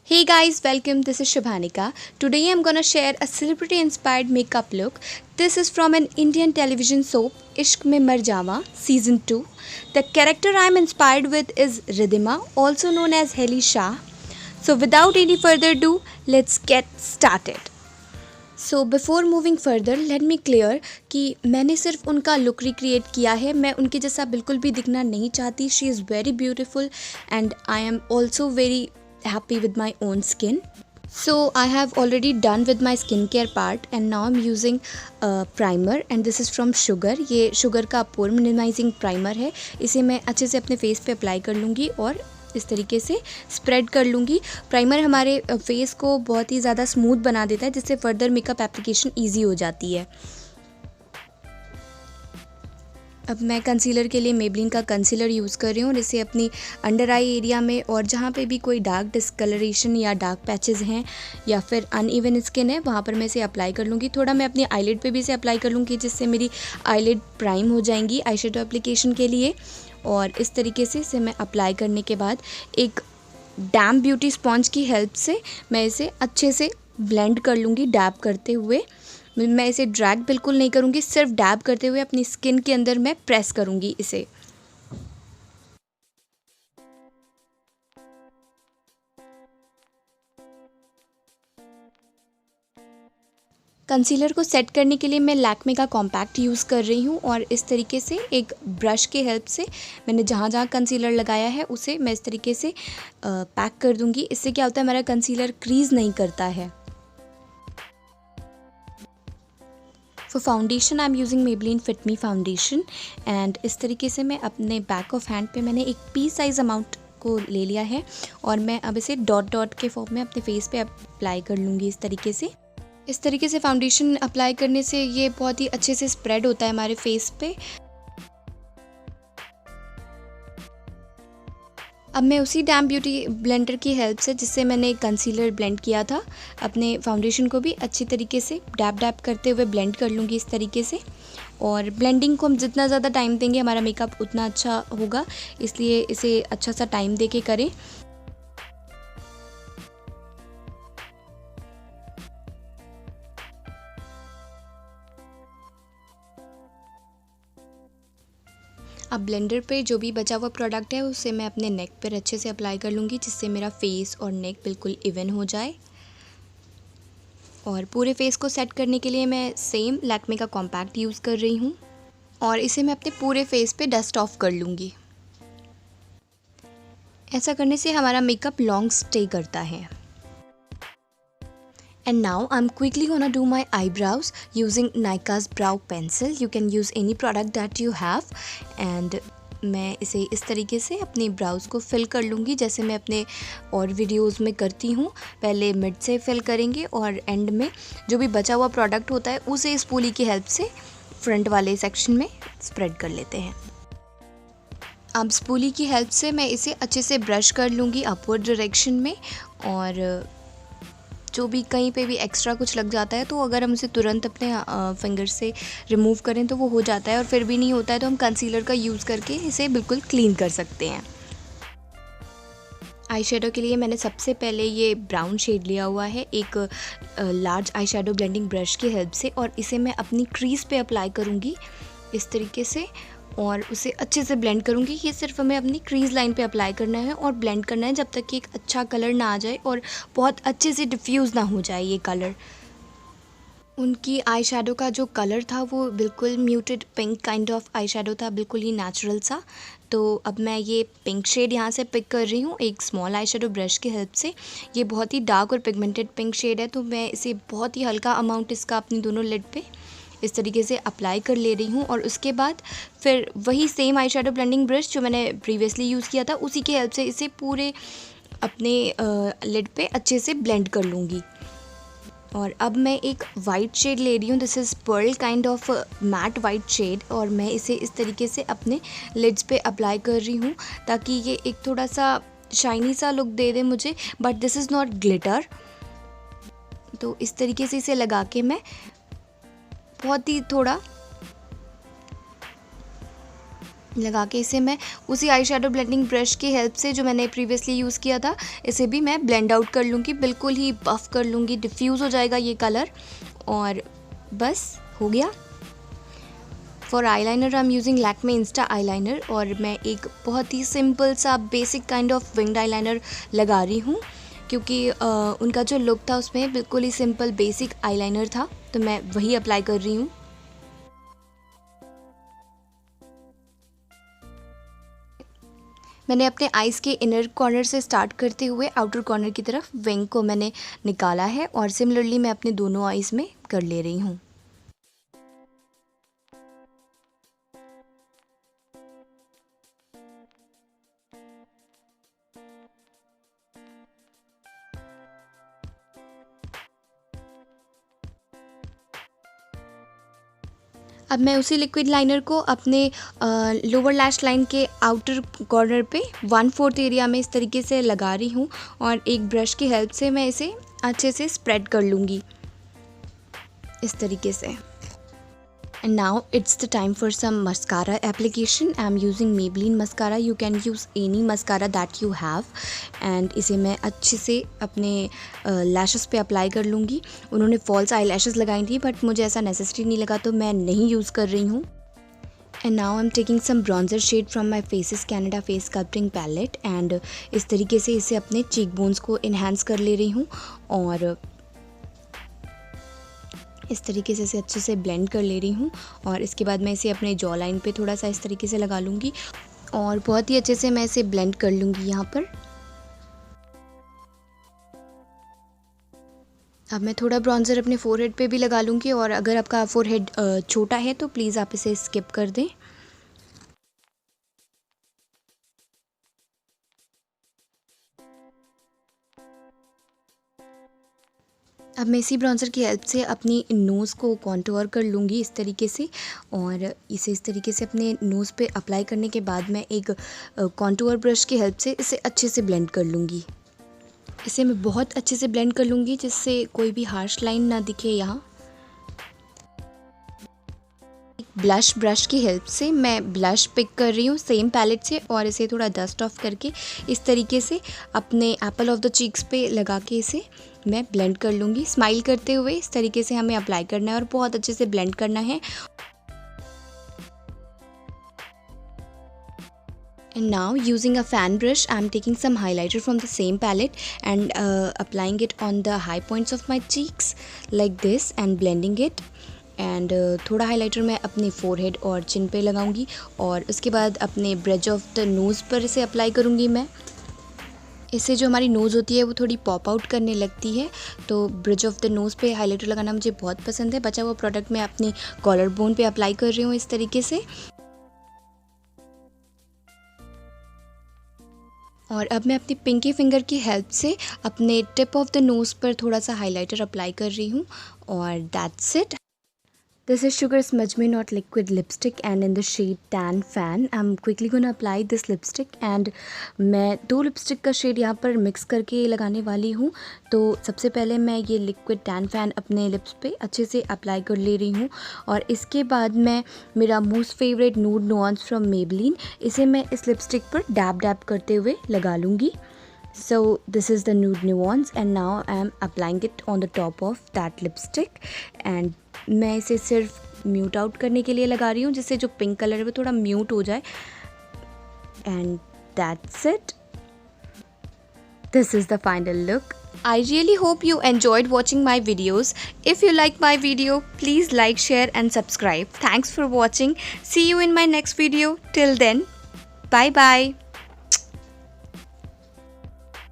Hey guys, welcome. This is Shubhanika. Today I'm gonna share a celebrity inspired makeup look. This is from an Indian television soap, Ishq Mein Mar Jawa, season 2. The character I'm inspired with is Ridhima, also known as Heli Shah. So without any further ado, let's get started. So before moving further let me clear कि मैंने सिर्फ उनका look recreate किया है। मैं उनके जैसा बिल्कुल भी दिखना नहीं चाहती। She is very beautiful and I am also very happy with my own skin. So I have already done with my skincare part and now I'm using a primer and this is from Sugar. ये Sugar का पोर minimising primer है। इसे मैं अच्छे से अपने face पे apply कर लूँगी और इस तरीके से स्प्रेड कर लूँगी। प्राइमर हमारे फेस को बहुत ही ज़्यादा स्मूथ बना देता है जिससे फर्दर मेकअप एप्लीकेशन ईजी हो जाती है। अब मैं कंसीलर के लिए मेबलिन का कंसीलर यूज़ कर रही हूँ और इसे अपनी अंडर आई एरिया में और जहाँ पे भी कोई डार्क डिस्कलरेशन या डार्क पैचेस हैं या फिर अनइवन स्किन है वहाँ पर मैं इसे अप्लाई कर लूँगी। थोड़ा मैं अपनी आईलिड पे भी इसे अप्लाई कर लूँगी जिससे मेरी आईलिड प्राइम हो जाएंगी आई शेडो एप्लीकेशन के लिए। और इस तरीके से इसे मैं अप्लाई करने के बाद एक डैम ब्यूटी स्पॉन्ज की हेल्प से मैं इसे अच्छे से ब्लेंड कर लूँगी डैब करते हुए। मैं इसे ड्रैग बिल्कुल नहीं करूँगी, सिर्फ डैब करते हुए अपनी स्किन के अंदर मैं प्रेस करूँगी इसे। कंसीलर को सेट करने के लिए मैं लैक्मे का कॉम्पैक्ट यूज़ कर रही हूँ और इस तरीके से एक ब्रश के हेल्प से मैंने जहाँ जहाँ कंसीलर लगाया है उसे मैं इस तरीके से पैक कर दूँगी। इससे क्या होता है हमारा कंसीलर क्रीज नहीं करता है। For foundation I am using Maybelline fit me foundation and इस तरीके से मैं अपने बैक ऑफ हैंड पे मैंने एक पी साइज़ अमाउंट को ले लिया है और मैं अब इसे डॉट डॉट के फॉर्म में अपने फेस पे अप्लाई कर लूँगी। इस तरीके से फाउंडेशन अप्लाई करने से ये बहुत ही अच्छे से स्प्रेड होता है हमारे फेस पे। अब मैं उसी डैम ब्यूटी ब्लेंडर की हेल्प से जिससे मैंने कंसीलर ब्लेंड किया था अपने फाउंडेशन को भी अच्छी तरीके से डैब डैब करते हुए ब्लेंड कर लूँगी इस तरीके से। और ब्लेंडिंग को हम जितना ज़्यादा टाइम देंगे हमारा मेकअप उतना अच्छा होगा, इसलिए इसे अच्छा सा टाइम दे के करें। अब ब्लेंडर पे जो भी बचा हुआ प्रोडक्ट है उसे मैं अपने नेक पर अच्छे से अप्लाई कर लूँगी जिससे मेरा फेस और नेक बिल्कुल इवन हो जाए। और पूरे फेस को सेट करने के लिए मैं सेम लैक्मे का कॉम्पैक्ट यूज़ कर रही हूँ और इसे मैं अपने पूरे फेस पे डस्ट ऑफ कर लूँगी। ऐसा करने से हमारा मेकअप लॉन्ग स्टे करता है। And now I'm quickly gonna do my eyebrows using Nykaa's brow pencil. You can use any product that you have. And मैं इसे इस तरीके से अपनी ब्राउज़ को फिल कर लूँगी जैसे मैं अपने और वीडियोस में करती हूँ। पहले मिड से फिल करेंगे और एंड में जो भी बचा हुआ प्रोडक्ट होता है उसे स्पूली की हेल्प से फ्रंट वाले सेक्शन में स्प्रेड कर लेते हैं। अब स्पूली की हेल्प से मैं इसे अच्छे से ब्रश कर लूँगी अपवर्ड डायरेक्शन में और जो भी कहीं पे भी एक्स्ट्रा कुछ लग जाता है तो अगर हम उसे तुरंत अपने फिंगर से रिमूव करें तो वो हो जाता है और फिर भी नहीं होता है तो हम कंसीलर का यूज़ करके इसे बिल्कुल क्लीन कर सकते हैं। आई शेडो के लिए मैंने सबसे पहले ये ब्राउन शेड लिया हुआ है एक large eye shadow blending brush की हेल्प से और इसे मैं अपनी क्रीज़ पे अप्लाई करूँगी इस तरीके से और उसे अच्छे से ब्लेंड करूँगी। ये सिर्फ हमें अपनी क्रीज़ लाइन पे अप्लाई करना है और ब्लेंड करना है जब तक कि एक अच्छा कलर ना आ जाए और बहुत अच्छे से डिफ्यूज़ ना हो जाए ये कलर। उनकी आई शेडो का जो कलर था वो बिल्कुल muted pink kind of eye shadow था, बिल्कुल ही नेचुरल सा। तो अब मैं ये पिंक शेड यहाँ से पिक कर रही हूँ एक स्मॉल आई शेडो ब्रश की हेल्प से। ये बहुत ही डार्क और पिगमेंटेड पिंक शेड है तो मैं इसे बहुत ही हल्का अमाउंट इसका अपनी दोनों लिड पे इस तरीके से अप्लाई कर ले रही हूँ और उसके बाद फिर वही same eye shadow blending brush जो मैंने प्रीवियसली यूज़ किया था उसी की हेल्प से इसे पूरे अपने लिड पे अच्छे से ब्लेंड कर लूँगी। और अब मैं एक वाइट शेड ले रही हूँ, this is pearl kind of matte white shade और मैं इसे इस तरीके से अपने लिड्स पे अप्लाई कर रही हूँ ताकि ये एक थोड़ा सा शाइनी सा लुक दे दे मुझे, but this is not glitter. तो इस तरीके से इसे लगा के मैं बहुत ही थोड़ा लगा के इसे मैं उसी आई शेडो ब्लेंडिंग ब्रश की हेल्प से जो मैंने प्रीवियसली यूज़ किया था, इसे भी मैं ब्लेंड आउट कर लूँगी, बिल्कुल ही बफ़ कर लूँगी, डिफ्यूज़ हो जाएगा ये कलर और बस हो गया। For eyeliner I am using Lakme Insta eyeliner और मैं एक बहुत ही सिंपल सा basic kind of winged eyeliner लगा रही हूँ, क्योंकि उनका जो लुक था उसमें बिल्कुल ही सिंपल बेसिक आईलाइनर था, तो मैं वही अप्लाई कर रही हूँ। मैंने अपने आइज़ के इनर कॉर्नर से स्टार्ट करते हुए आउटर कॉर्नर की तरफ विंग को मैंने निकाला है और सिमिलरली मैं अपने दोनों आइज़ में कर ले रही हूँ। अब मैं उसी लिक्विड लाइनर को अपने लोअर लैश लाइन के आउटर कॉर्नर पे 1/4 एरिया में इस तरीके से लगा रही हूँ और एक ब्रश की हेल्प से मैं इसे अच्छे से स्प्रेड कर लूँगी इस तरीके से। And now it's the time for some mascara application. I'm using Maybelline mascara. You can use any mascara that you have. And इसे मैं अच्छे से अपने लैशेस पे अप्लाई कर लूँगी। उन्होंने फॉल्स आई लैशेस लगाई थी बट मुझे ऐसा नेसेसिटी नहीं लगा, तो मैं नहीं यूज़ कर रही हूँ। And now I'm taking some bronzer shade from my Faces Canada Face Sculpting Palette and इस तरीके से इसे अपने चीक बोन्स को इन्हांस कर ले रही हूँ और इस तरीके से इसे अच्छे से ब्लेंड कर ले रही हूँ और इसके बाद मैं इसे अपने जॉ लाइन पे थोड़ा सा इस तरीके से लगा लूँगी और बहुत ही अच्छे से मैं इसे ब्लेंड कर लूँगी यहाँ पर। अब मैं थोड़ा ब्रॉन्ज़र अपने फोरहेड पे भी लगा लूँगी और अगर आपका फोरहेड छोटा है तो प्लीज़ आप इसे स्किप कर दें। अब मैं इसी ब्रॉन्ज़र की हेल्प से अपनी नोज़ को कॉन्टूर कर लूँगी इस तरीके से और इसे इस तरीके से अपने नोज़ पे अप्लाई करने के बाद मैं एक कॉन्टूर ब्रश की हेल्प से इसे अच्छे से ब्लेंड कर लूँगी। इसे मैं बहुत अच्छे से ब्लेंड कर लूँगी जिससे कोई भी हार्श लाइन ना दिखे यहाँ। ब्लश ब्रश की हेल्प से मैं ब्लश पिक कर रही हूँ सेम पैलेट से और इसे थोड़ा डस्ट ऑफ करके इस तरीके से अपने एप्पल ऑफ द चीक्स पे लगा के इसे मैं ब्लेंड कर लूँगी। स्माइल करते हुए इस तरीके से हमें अप्लाई करना है और बहुत अच्छे से ब्लेंड करना है। And now using a fan brush, I am taking some highlighter from the same palette and applying it on the high points of my cheeks like this and blending it. And थोड़ा highlighter मैं अपने forehead और चिन पे लगाऊंगी और उसके बाद अपने ब्रिज ऑफ द नोज़ पर इसे अप्लाई करूंगी मैं। इससे जो हमारी नोज़ होती है वो थोड़ी पॉप आउट करने लगती है, तो ब्रिज ऑफ द नोज़ पे हाइलाइटर लगाना मुझे बहुत पसंद है। बचा हुआ प्रोडक्ट मैं अपनी कॉलर बोन पे अप्लाई कर रही हूँ इस तरीके से। और अब मैं अपनी पिंकी फिंगर की हेल्प से अपने टिप ऑफ द नोज़ पर थोड़ा सा हाइलाइटर अप्लाई कर रही हूँ और that's it. This is Sugar Smudge Me Not Liquid Lipstick and in the shade Tan Fan. I'm quickly gonna apply this lipstick and मैं 2 लिपस्टिक का शेड यहाँ पर मिक्स करके लगाने वाली हूँ। तो सबसे पहले मैं ये लिक्विड टैन फैन अपने लिप्स पे अच्छे से अप्लाई कर ले रही हूँ और इसके बाद मैं मेरा most favourite नूड nuance from Maybelline, इसे मैं इस लिपस्टिक पर डैब डैब करते हुए लगा लूँगी। So this is the nude nuance and now I am applying it on the top of that lipstick and मैं इसे सिर्फ म्यूट आउट करने के लिए लगा रही हूँ जिससे जो पिंक कलर है वो थोड़ा म्यूट हो जाए। And that's it. This is the final look. I really hope you enjoyed watching my videos. If you like my video, please like, share and subscribe. Thanks for watching. See you in my next video. Till then, bye bye.